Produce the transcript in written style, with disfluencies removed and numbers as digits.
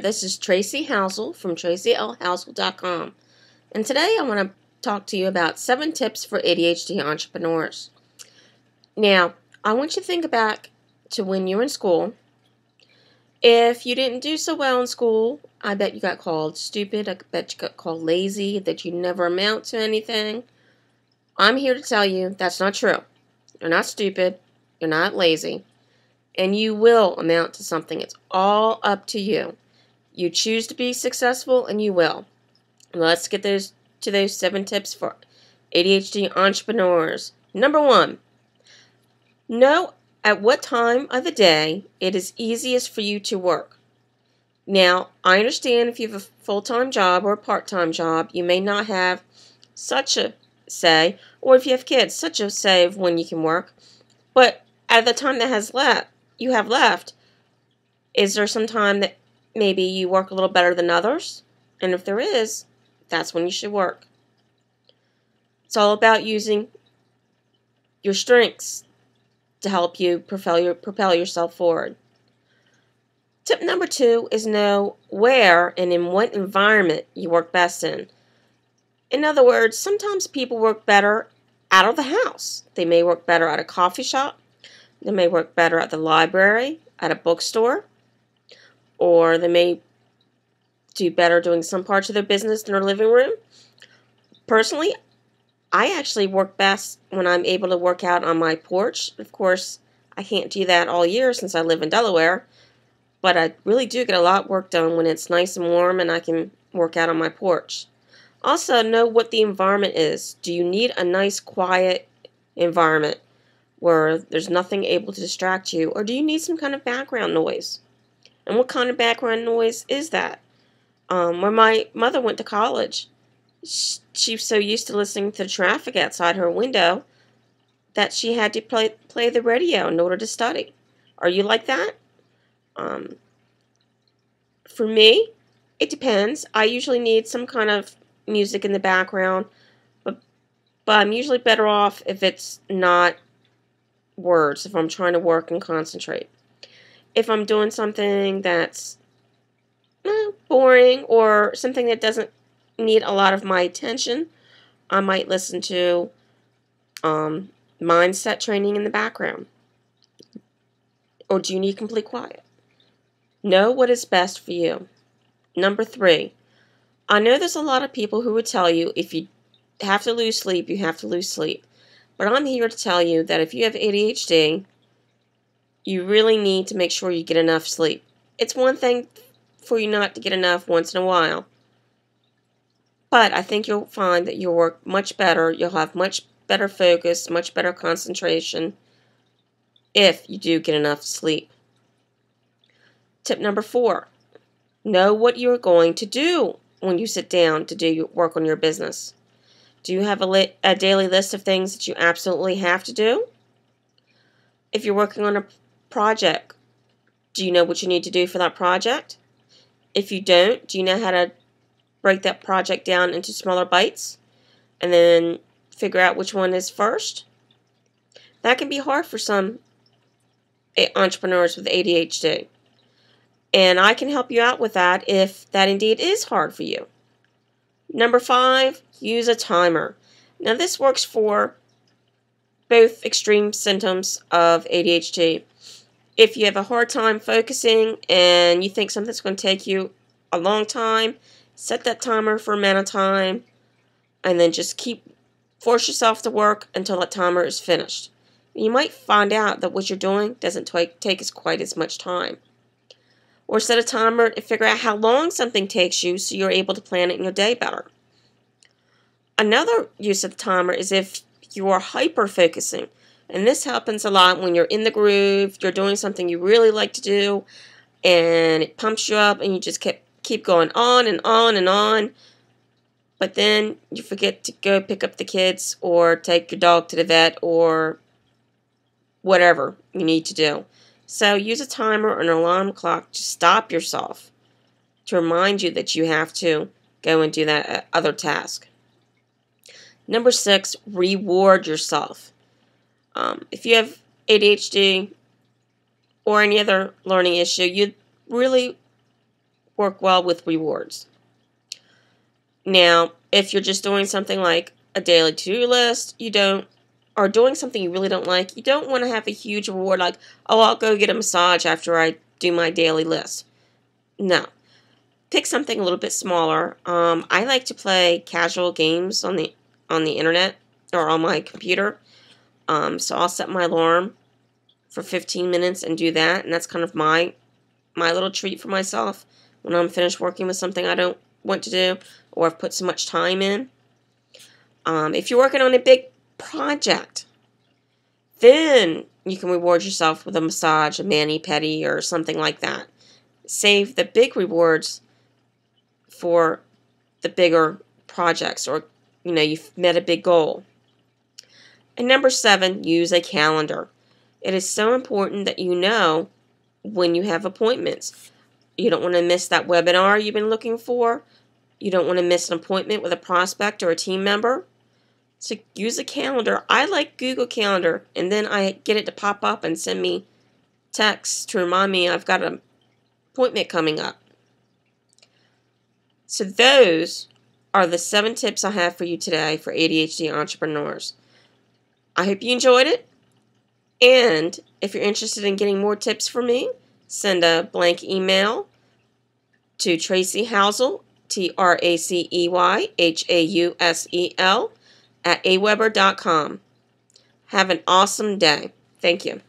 this is Tracy Housel from tracylhousel.com, and today I want to talk to you about 7 tips for ADHD entrepreneurs. Now, I want you to think back to when you were in school. If you didn't do so well in school, I bet you got called stupid, I bet you got called lazy, that you never amount to anything. I'm here to tell you that's not true. You're not stupid, you're not lazy, and you will amount to something. It's all up to you. You choose to be successful, and you will. Let's get to those 7 tips for ADHD entrepreneurs. Number 1, know at what time of the day it is easiest for you to work. Now, I understand if you have a full-time job or a part-time job, you may not have such a say, or if you have kids, such a say of when you can work. But at the time that you have left, is there some time that maybe you work a little better than others? And if there is, that's when you should work. It's all about using your strengths to help you propel yourself forward. Tip number 2 is know where and in what environment you work best in. In other words, sometimes people work better out of the house. They may work better at a coffee shop. They may work better at the library, at a bookstore, or they may do better doing some parts of their business in their living room. Personally, I actually work best when I'm able to work out on my porch. Of course, I can't do that all year since I live in Delaware, but I really do get a lot of work done when it's nice and warm and I can work out on my porch. Also, know what the environment is. Do you need a nice, quiet environment where there's nothing able to distract you, or do you need some kind of background noise? And what kind of background noise is that? When my mother went to college, she was so used to listening to the traffic outside her window that she had to play the radio in order to study. Are you like that? For me, it depends. I usually need some kind of music in the background, but I'm usually better off if it's not words, if I'm trying to work and concentrate. If I'm doing something that's boring or something that doesn't need a lot of my attention, I might listen to mindset training in the background. Or do you need complete quiet? Know what is best for you. Number 3, I know there's a lot of people who would tell you if you have to lose sleep, you have to lose sleep. But I'm here to tell you that if you have ADHD, you really need to make sure you get enough sleep. It's one thing for you not to get enough once in a while, but I think you'll find that you'll work much better, you'll have much better focus, much better concentration if you do get enough sleep. Tip number 4, know what you're going to do when you sit down to do your work on your business. Do you have a daily list of things that you absolutely have to do? If you're working on a project, do you know what you need to do for that project? If you don't, do you know how to break that project down into smaller bites and then figure out which one is first? That can be hard for some entrepreneurs with ADHD. And I can help you out with that if that indeed is hard for you. Number 5, use a timer. Now this works for both extreme symptoms of ADHD. If you have a hard time focusing and you think something's going to take you a long time, set that timer for amount of time and then just force yourself to work until that timer is finished. You might find out that what you're doing doesn't take quite as much time. Or set a timer and figure out how long something takes you so you're able to plan it in your day better. Another use of the timer is if you are hyper-focusing. And this happens a lot when you're in the groove, you're doing something you really like to do, and it pumps you up and you just keep going on and on and on. But then you forget to go pick up the kids or take your dog to the vet or whatever you need to do. So use a timer or an alarm clock to stop yourself, to remind you that you have to go and do that other task. Number 6, reward yourself. If you have ADHD or any other learning issue, you really work well with rewards. Now, if you're just doing something like a daily to-do list, or doing something you really don't like, you don't want to have a huge reward like, oh, I'll go get a massage after I do my daily list. No. Pick something a little bit smaller. I like to play casual games on the internet or on my computer. So I'll set my alarm for 15 minutes and do that, and that's kind of my little treat for myself when I'm finished working with something I don't want to do or I've put so much time in. If you're working on a big project, then you can reward yourself with a massage, a mani-pedi, or something like that. Save the big rewards for the bigger projects, or you've met a big goal. And number 7, use a calendar. It is so important that you know when you have appointments. You don't want to miss that webinar you've been looking for. You don't want to miss an appointment with a prospect or a team member. So use a calendar. I like Google Calendar, and then I get it to pop up and send me texts to remind me I've got an appointment coming up. So those are the 7 tips I have for you today for ADHD entrepreneurs. I hope you enjoyed it. And if you're interested in getting more tips from me, send a blank email to Tracy Housel, TracyHausel, @aweber.com. Have an awesome day. Thank you.